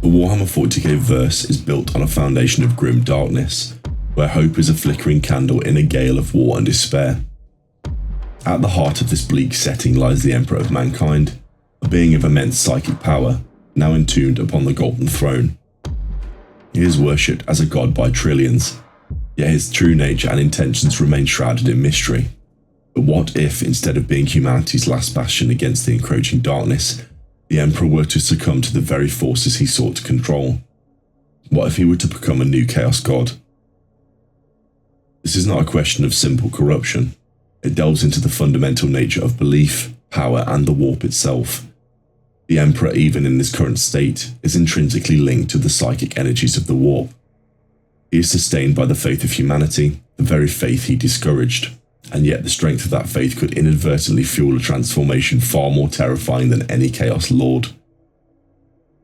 The Warhammer 40k verse is built on a foundation of grim darkness, where hope is a flickering candle in a gale of war and despair. At the heart of this bleak setting lies the Emperor of Mankind, a being of immense psychic power, now entombed upon the Golden Throne. He is worshipped as a god by trillions, yet his true nature and intentions remain shrouded in mystery. But what if, instead of being humanity's last bastion against the encroaching darkness, the Emperor were to succumb to the very forces he sought to control? What if he were to become a new Chaos God? This is not a question of simple corruption. It delves into the fundamental nature of belief, power, and the warp itself. The Emperor, even in his current state, is intrinsically linked to the psychic energies of the warp. He is sustained by the faith of humanity, the very faith he discouraged, and yet the strength of that faith could inadvertently fuel a transformation far more terrifying than any Chaos Lord.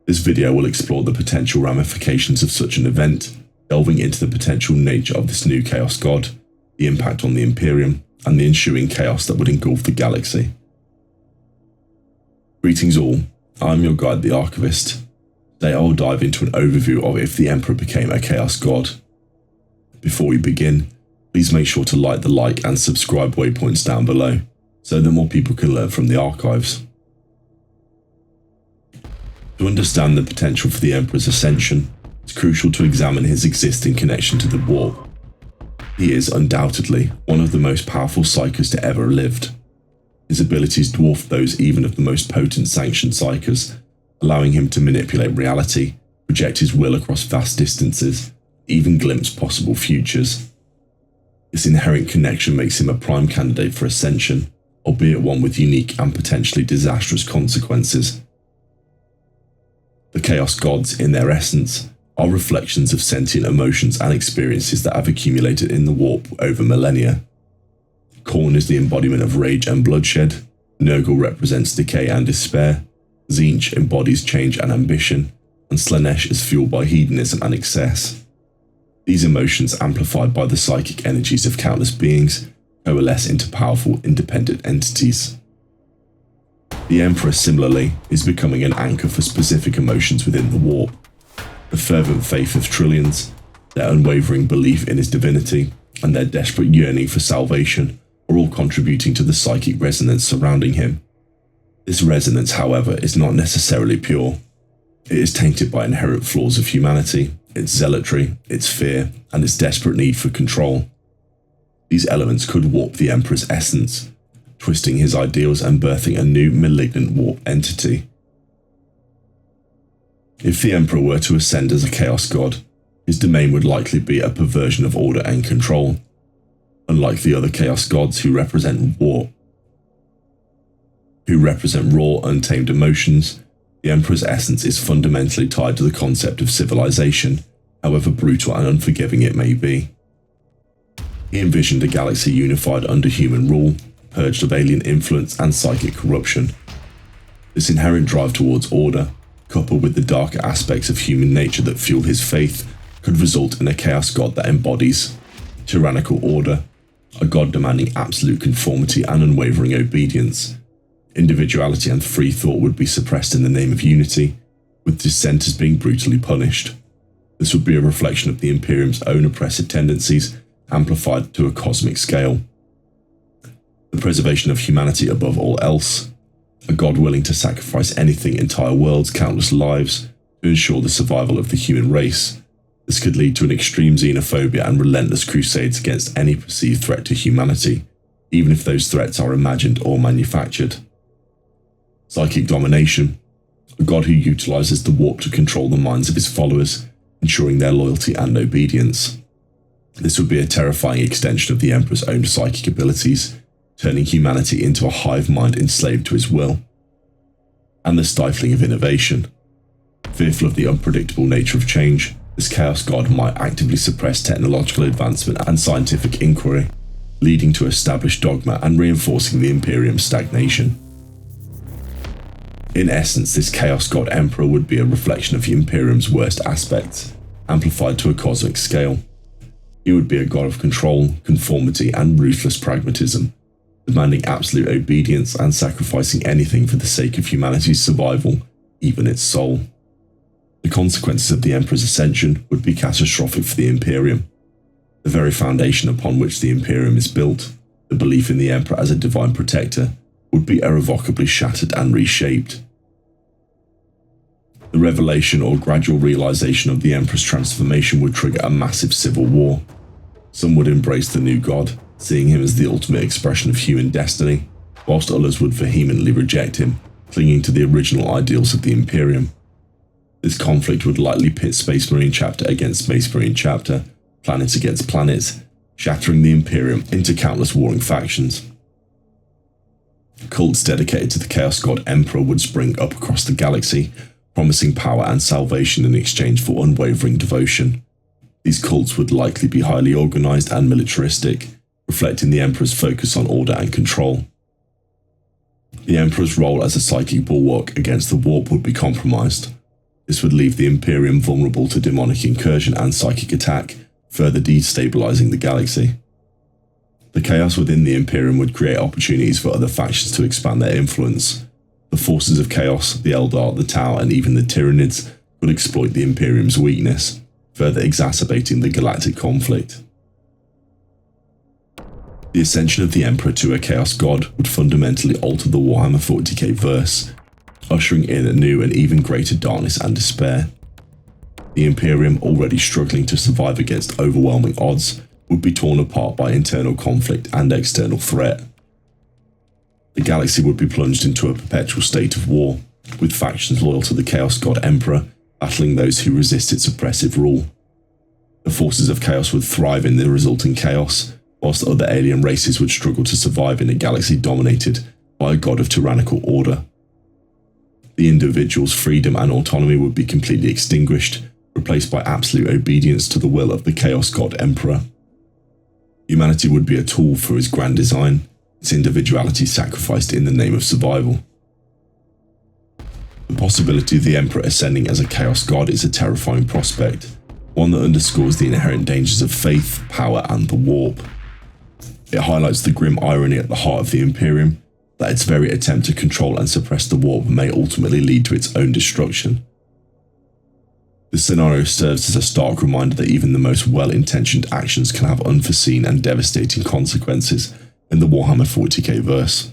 This video will explore the potential ramifications of such an event, delving into the potential nature of this new Chaos God, the impact on the Imperium, and the ensuing chaos that would engulf the galaxy. Greetings all, I'm your guide, the Archivist. Today I will dive into an overview of if the Emperor became a Chaos God. Before we begin, please make sure to like the like and subscribe waypoints down below, so that more people can learn from the archives. To understand the potential for the Emperor's ascension, it's crucial to examine his existing connection to the warp. He is undoubtedly one of the most powerful psykers to ever lived. His abilities dwarf those even of the most potent sanctioned psykers, allowing him to manipulate reality, project his will across vast distances, even glimpse possible futures. This inherent connection makes him a prime candidate for ascension, albeit one with unique and potentially disastrous consequences. The Chaos Gods, in their essence, are reflections of sentient emotions and experiences that have accumulated in the warp over millennia. Khorne is the embodiment of rage and bloodshed, Nurgle represents decay and despair, Tzeentch embodies change and ambition, and Slaanesh is fueled by hedonism and excess. These emotions, amplified by the psychic energies of countless beings, coalesce into powerful, independent entities. The Emperor, similarly, is becoming an anchor for specific emotions within the warp. The fervent faith of trillions, their unwavering belief in his divinity, and their desperate yearning for salvation are all contributing to the psychic resonance surrounding him. This resonance, however, is not necessarily pure. It is tainted by inherent flaws of humanity, its zealotry, its fear, and its desperate need for control. These elements could warp the Emperor's essence, twisting his ideals and birthing a new malignant warp entity. If the Emperor were to ascend as a Chaos God, his domain would likely be a perversion of order and control. Unlike the other Chaos Gods who represent raw, untamed emotions, the Emperor's essence is fundamentally tied to the concept of civilization, however brutal and unforgiving it may be. He envisioned a galaxy unified under human rule, purged of alien influence and psychic corruption. This inherent drive towards order, coupled with the darker aspects of human nature that fuel his faith, could result in a Chaos God that embodies tyrannical order, a god demanding absolute conformity and unwavering obedience. Individuality and free thought would be suppressed in the name of unity, with dissenters being brutally punished. This would be a reflection of the Imperium's own oppressive tendencies, amplified to a cosmic scale. The preservation of humanity above all else, a god willing to sacrifice anything, entire worlds, countless lives, to ensure the survival of the human race. This could lead to an extreme xenophobia and relentless crusades against any perceived threat to humanity, even if those threats are imagined or manufactured. Psychic domination, a god who utilizes the warp to control the minds of his followers, ensuring their loyalty and obedience. This would be a terrifying extension of the Emperor's own psychic abilities, turning humanity into a hive mind enslaved to his will. And the stifling of innovation. Fearful of the unpredictable nature of change, this Chaos God might actively suppress technological advancement and scientific inquiry, leading to established dogma and reinforcing the Imperium's stagnation. In essence, this Chaos God Emperor would be a reflection of the Imperium's worst aspects, amplified to a cosmic scale. He would be a god of control, conformity, and ruthless pragmatism, demanding absolute obedience and sacrificing anything for the sake of humanity's survival, even its soul. The consequences of the Emperor's ascension would be catastrophic for the Imperium. The very foundation upon which the Imperium is built, the belief in the Emperor as a divine protector, would be irrevocably shattered and reshaped. The revelation or gradual realization of the Emperor's transformation would trigger a massive civil war. Some would embrace the new god, seeing him as the ultimate expression of human destiny, whilst others would vehemently reject him, clinging to the original ideals of the Imperium. This conflict would likely pit Space Marine Chapter against Space Marine Chapter, planet against planet, shattering the Imperium into countless warring factions. Cults dedicated to the Chaos God Emperor would spring up across the galaxy, promising power and salvation in exchange for unwavering devotion. These cults would likely be highly organized and militaristic, reflecting the Emperor's focus on order and control. The Emperor's role as a psychic bulwark against the warp would be compromised. This would leave the Imperium vulnerable to demonic incursion and psychic attack, further destabilizing the galaxy. The chaos within the Imperium would create opportunities for other factions to expand their influence. The forces of chaos, the Eldar, the Tau, and even the Tyranids could exploit the Imperium's weakness, further exacerbating the galactic conflict. The ascension of the Emperor to a Chaos God would fundamentally alter the Warhammer 40k verse, ushering in a new and even greater darkness and despair. The Imperium, already struggling to survive against overwhelming odds, would be torn apart by internal conflict and external threat. The galaxy would be plunged into a perpetual state of war, with factions loyal to the Chaos God Emperor battling those who resist its oppressive rule. The forces of chaos would thrive in the resulting chaos, whilst other alien races would struggle to survive in a galaxy dominated by a god of tyrannical order. The individual's freedom and autonomy would be completely extinguished, replaced by absolute obedience to the will of the Chaos God Emperor. Humanity would be a tool for his grand design, its individuality sacrificed in the name of survival. The possibility of the Emperor ascending as a Chaos God is a terrifying prospect, one that underscores the inherent dangers of faith, power, and the warp. It highlights the grim irony at the heart of the Imperium, that its very attempt to control and suppress the warp may ultimately lead to its own destruction. This scenario serves as a stark reminder that even the most well-intentioned actions can have unforeseen and devastating consequences in the Warhammer 40k verse.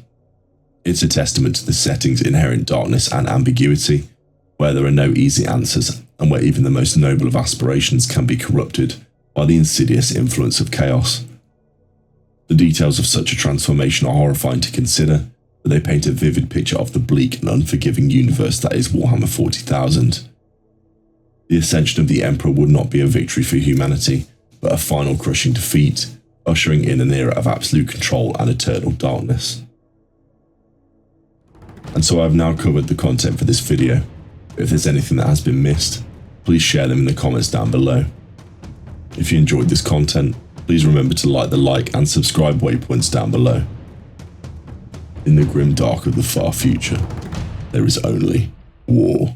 It's a testament to the setting's inherent darkness and ambiguity, where there are no easy answers and where even the most noble of aspirations can be corrupted by the insidious influence of chaos. The details of such a transformation are horrifying to consider, but they paint a vivid picture of the bleak and unforgiving universe that is Warhammer 40,000. The ascension of the Emperor would not be a victory for humanity, but a final crushing defeat, ushering in an era of absolute control and eternal darkness. And so I've now covered the content for this video. If there's anything that has been missed, please share them in the comments down below. If you enjoyed this content, please remember to like the like and subscribe waypoints down below. In the grim dark of the far future, there is only war.